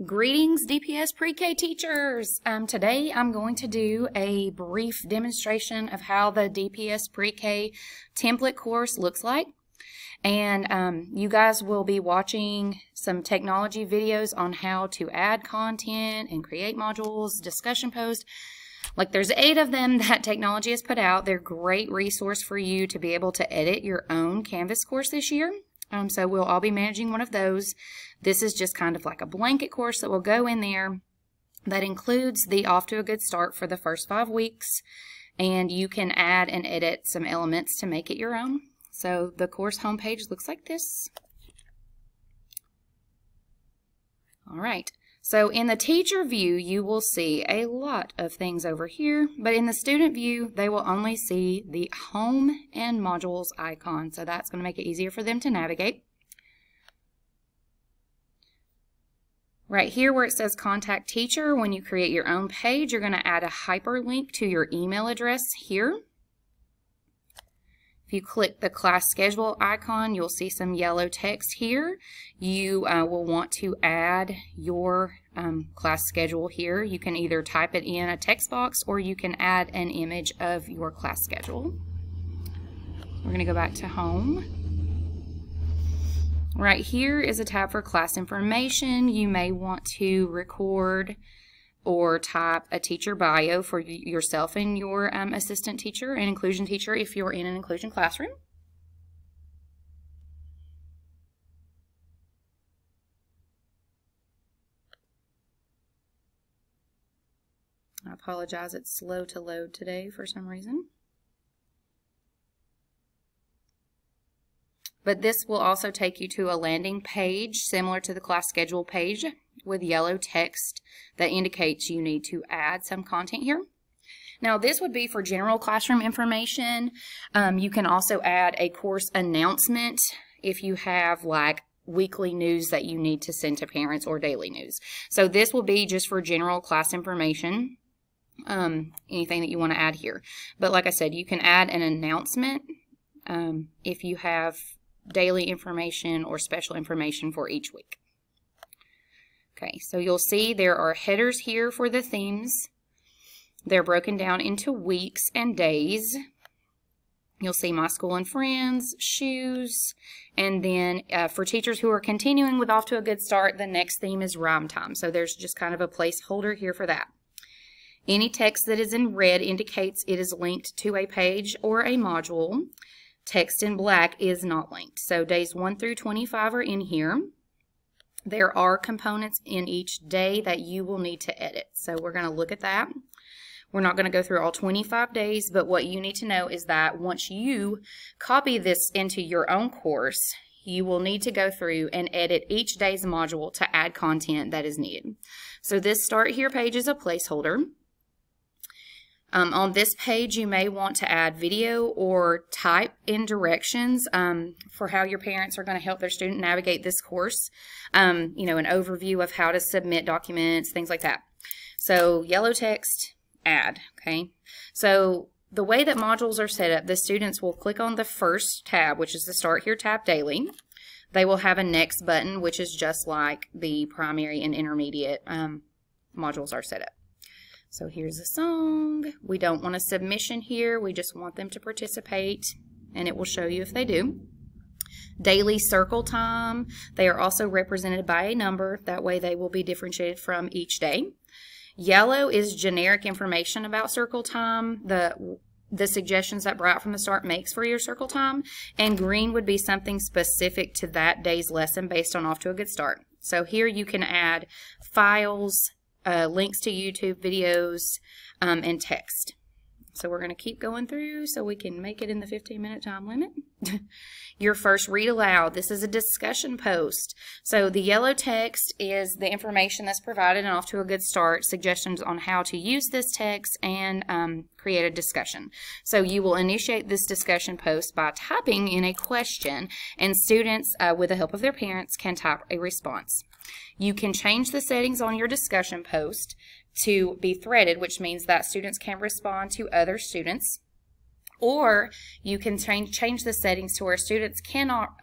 Greetings, DPS Pre-K teachers. Today I'm going to do a brief demonstration of how the DPS Pre-K template course looks like. And you guys will be watching some technology videos on how to add content and create modules, discussion posts. Like there's 8 of them that technology has put out. They're a great resource for you to be able to edit your own Canvas course this year. So we'll all be managing one of those. This is just kind of like a blanket course that will go in there that includes the Off to a Good Start for the first 5 weeks. And you can add and edit some elements to make it your own. So the course homepage looks like this. All right. So in the teacher view, you will see a lot of things over here, but in the student view, they will only see the home and modules icon. So that's going to make it easier for them to navigate. Right here where it says contact teacher, when you create your own page, you're going to add a hyperlink to your email address here. If you click the class schedule icon, you'll see some yellow text here. You will want to add your class schedule here. You can either type it in a text box or you can add an image of your class schedule. We're going to go back to home. Right here is a tab for class information. You may want to record or type a teacher bio for yourself and your assistant teacher and inclusion teacher if you're in an inclusion classroom. I apologize, it's slow to load today for some reason. But this will also take you to a landing page similar to the class schedule page with yellow text that indicates you need to add some content here. Now this would be for general classroom information. You can also add a course announcement if you have like weekly news that you need to send to parents or daily news. So this will be just for general class information, anything that you want to add here. But like I said, you can add an announcement if you have daily information or special information for each week. Okay, so you'll see there are headers here for the themes. They're broken down into weeks and days. You'll see My School and Friends, Shoes, and then for teachers who are continuing with Off to a Good Start, the next theme is Rhyme Time. So there's just kind of a placeholder here for that. Any text that is in red indicates it is linked to a page or a module. Text in black is not linked. So days 1 through 25 are in here. There are components in each day that you will need to edit. So we're going to look at that. We're not going to go through all 25 days, but what you need to know is that once you copy this into your own course, you will need to go through and edit each day's module to add content that is needed. So this Start Here page is a placeholder. On this page, you may want to add video or type in directions for how your parents are going to help their student navigate this course. You know, an overview of how to submit documents, things like that. So yellow text, add, okay? So the way that modules are set up, the students will click on the first tab, which is the Start Here tab daily. They will have a next button, which is just like the primary and intermediate modules are set up. So here's a song. We don't want a submission here. We just want them to participate, and it will show you if they do. Daily circle time. They are also represented by a number. That way they will be differentiated from each day. Yellow is generic information about circle time, the suggestions that Bright from the Start makes for your circle time. And green would be something specific to that day's lesson based on Off to a Good Start. So here you can add files, links to YouTube videos, and text. So we're going to keep going through so we can make it in the 15-minute time limit. Your first read aloud. This is a discussion post. So the yellow text is the information that's provided in Off to a Good Start, suggestions on how to use this text, and create a discussion. So you will initiate this discussion post by typing in a question, and students, with the help of their parents, can type a response. You can change the settings on your discussion post to be threaded, which means that students can respond to other students. Or you can change the settings to where students cannot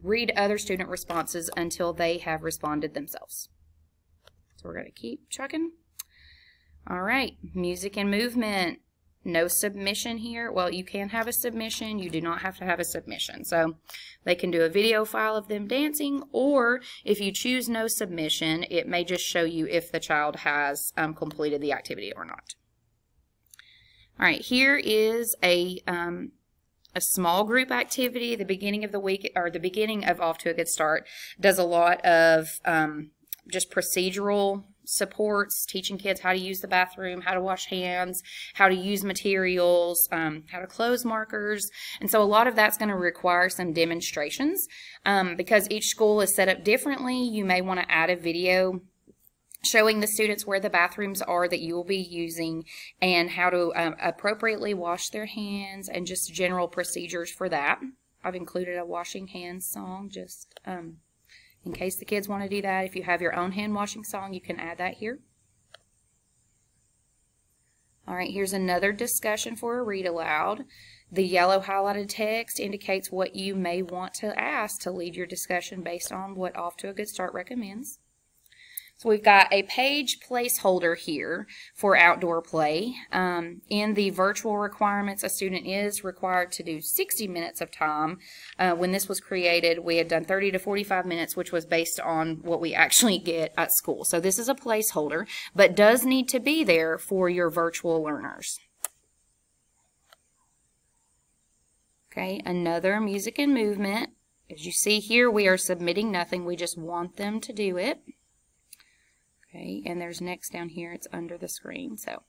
read other student responses until they have responded themselves. So we're going to keep chucking. All right, music and movement. No submission here. Well, you can have a submission. You do not have to have a submission. So they can do a video file of them dancing, or if you choose no submission, it may just show you if the child has completed the activity or not. All right, here is a small group activity. The beginning of the week, or the beginning of Off to a Good Start, does a lot of just procedural supports, teaching kids how to use the bathroom, how to wash hands, how to use materials, how to close markers. And so a lot of that's going to require some demonstrations. Because each school is set up differently, you may want to add a video showing the students where the bathrooms are that you will be using and how to appropriately wash their hands and just general procedures for that. I've included a washing hands song just in case the kids want to do that. If you have your own hand washing song, you can add that here. All right, here's another discussion for a read aloud. The yellow highlighted text indicates what you may want to ask to lead your discussion based on what Off to a Good Start recommends. So we've got a page placeholder here for outdoor play. In the virtual requirements, a student is required to do 60 minutes of time. When this was created, we had done 30 to 45 minutes, which was based on what we actually get at school. So this is a placeholder, but does need to be there for your virtual learners. Okay, another music and movement. As you see here, we are submitting nothing. We just want them to do it. Okay, and there's next down here, it's under the screen. So,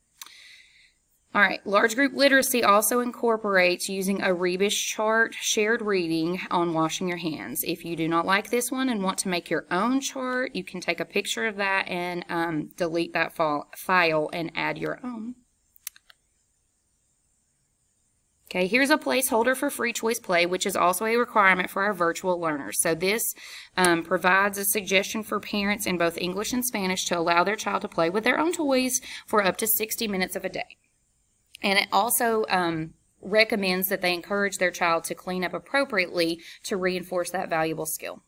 all right, large group literacy also incorporates using a Rebus chart shared reading on washing your hands. If you do not like this one and want to make your own chart, you can take a picture of that and delete that file and add your own. Okay, here's a placeholder for free choice play, which is also a requirement for our virtual learners. So this provides a suggestion for parents in both English and Spanish to allow their child to play with their own toys for up to 60 minutes of a day. And it also recommends that they encourage their child to clean up appropriately to reinforce that valuable skill.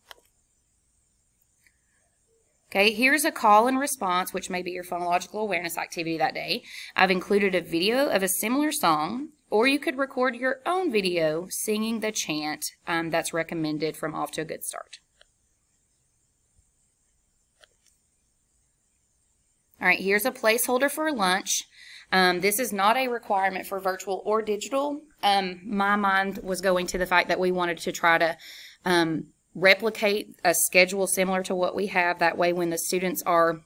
Okay, here's a call and response, which may be your phonological awareness activity that day. I've included a video of a similar song, or you could record your own video singing the chant that's recommended from Off to a Good Start. All right, here's a placeholder for lunch. This is not a requirement for virtual or digital. My mind was going to the fact that we wanted to try to replicate a schedule similar to what we have. That way when the students are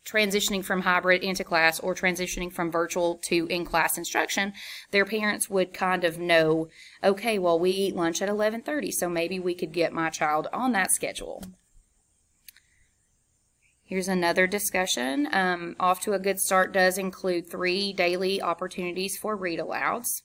transitioning from hybrid into class or transitioning from virtual to in-class instruction, their parents would kind of know, okay, well, we eat lunch at 11:30, so maybe we could get my child on that schedule. Here's another discussion. Off to a Good Start does include 3 daily opportunities for read-alouds.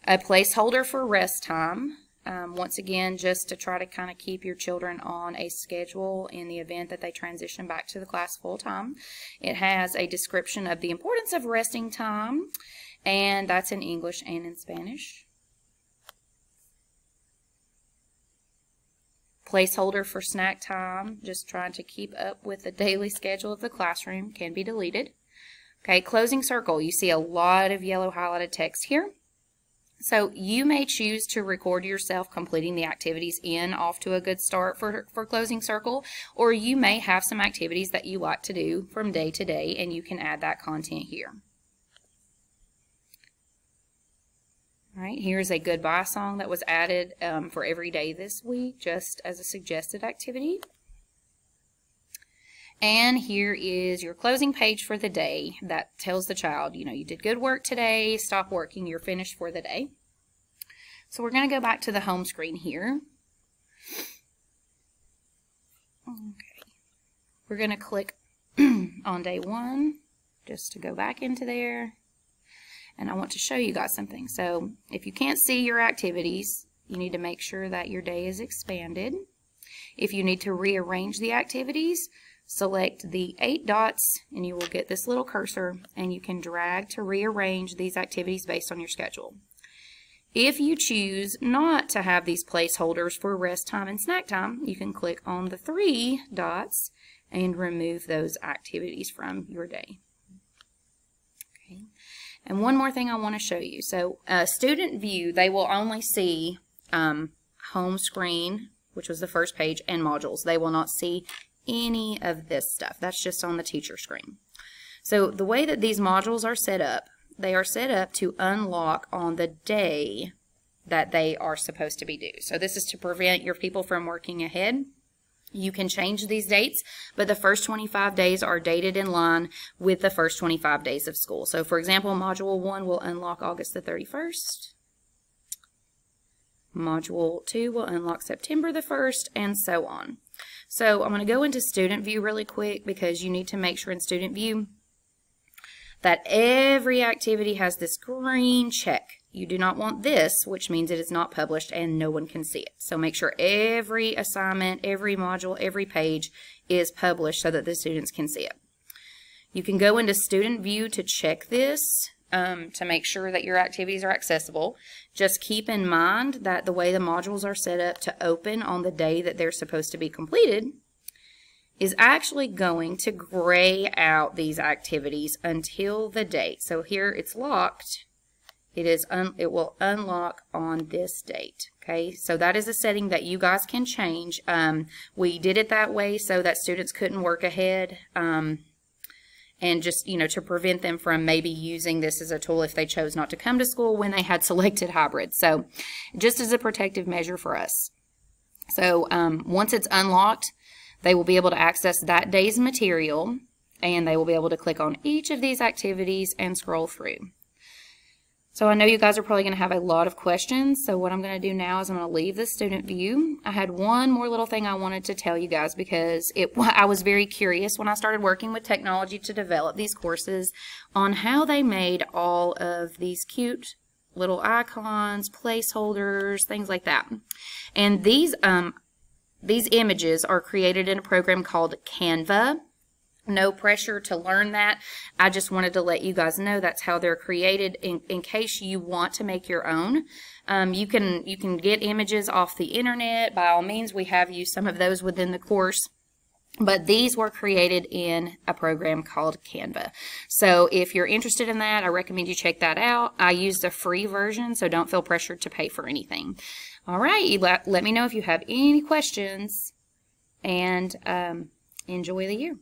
A placeholder for rest time. Once again, just to try to kind of keep your children on a schedule in the event that they transition back to the class full time. It has a description of the importance of resting time, and that's in English and in Spanish. Placeholder for snack time, just trying to keep up with the daily schedule of the classroom, can be deleted. Okay, closing circle. You see a lot of yellow highlighted text here. So you may choose to record yourself completing the activities in Off to a Good Start for closing circle, or you may have some activities that you like to do from day to day, and you can add that content here. All right, here's a goodbye song that was added for every day this week, just as a suggested activity. And here is your closing page for the day that tells the child, you know, you did good work today, stop working, you're finished for the day. So we're going to go back to the home screen here. Okay. We're going to click on day 1 just to go back into there. And I want to show you guys something. So if you can't see your activities, you need to make sure that your day is expanded. If you need to rearrange the activities, select the 8 dots and you will get this little cursor, and you can drag to rearrange these activities based on your schedule. If you choose not to have these placeholders for rest time and snack time, you can click on the 3 dots and remove those activities from your day. Okay. And one more thing I want to show you. So student view, they will only see home screen, which was the first page, and modules. They will not see any of this stuff. That's just on the teacher screen. So the way that these modules are set up, they are set up to unlock on the day that they are supposed to be due. So this is to prevent your people from working ahead. You can change these dates, but the first 25 days are dated in line with the first 25 days of school. So for example, Module 1 will unlock August the 31st. Module 2 will unlock September the 1st, and so on. So I'm going to go into Student View really quick because you need to make sure in Student View that every activity has this green check. You do not want this, which means it is not published and no one can see it. So make sure every assignment, every module, every page is published so that the students can see it. You can go into Student View to check this to make sure that your activities are accessible. Just keep in mind that the way the modules are set up to open on the day that they're supposed to be completed is actually going to gray out these activities until the date. So here it's locked. It will unlock on this date. Okay, so that is a setting that you guys can change. We did it that way so that students couldn't work ahead, and just, to prevent them from maybe using this as a tool if they chose not to come to school when they had selected hybrid. So just as a protective measure for us. So once it's unlocked, they will be able to access that day's material, and they will be able to click on each of these activities and scroll through. So I know you guys are probably going to have a lot of questions, so what I'm going to do now is I'm going to leave the student view. I had one more little thing I wanted to tell you guys because I was very curious when I started working with technology to develop these courses on how they made all of these cute little icons, placeholders, things like that. And these images are created in a program called Canva. No pressure to learn that. I just wanted to let you guys know that's how they're created in case you want to make your own. You can get images off the internet. By all means, we have used some of those within the course. But these were created in a program called Canva. So if you're interested in that, I recommend you check that out. I used a free version, so don't feel pressured to pay for anything. All right, let me know if you have any questions, and enjoy the year.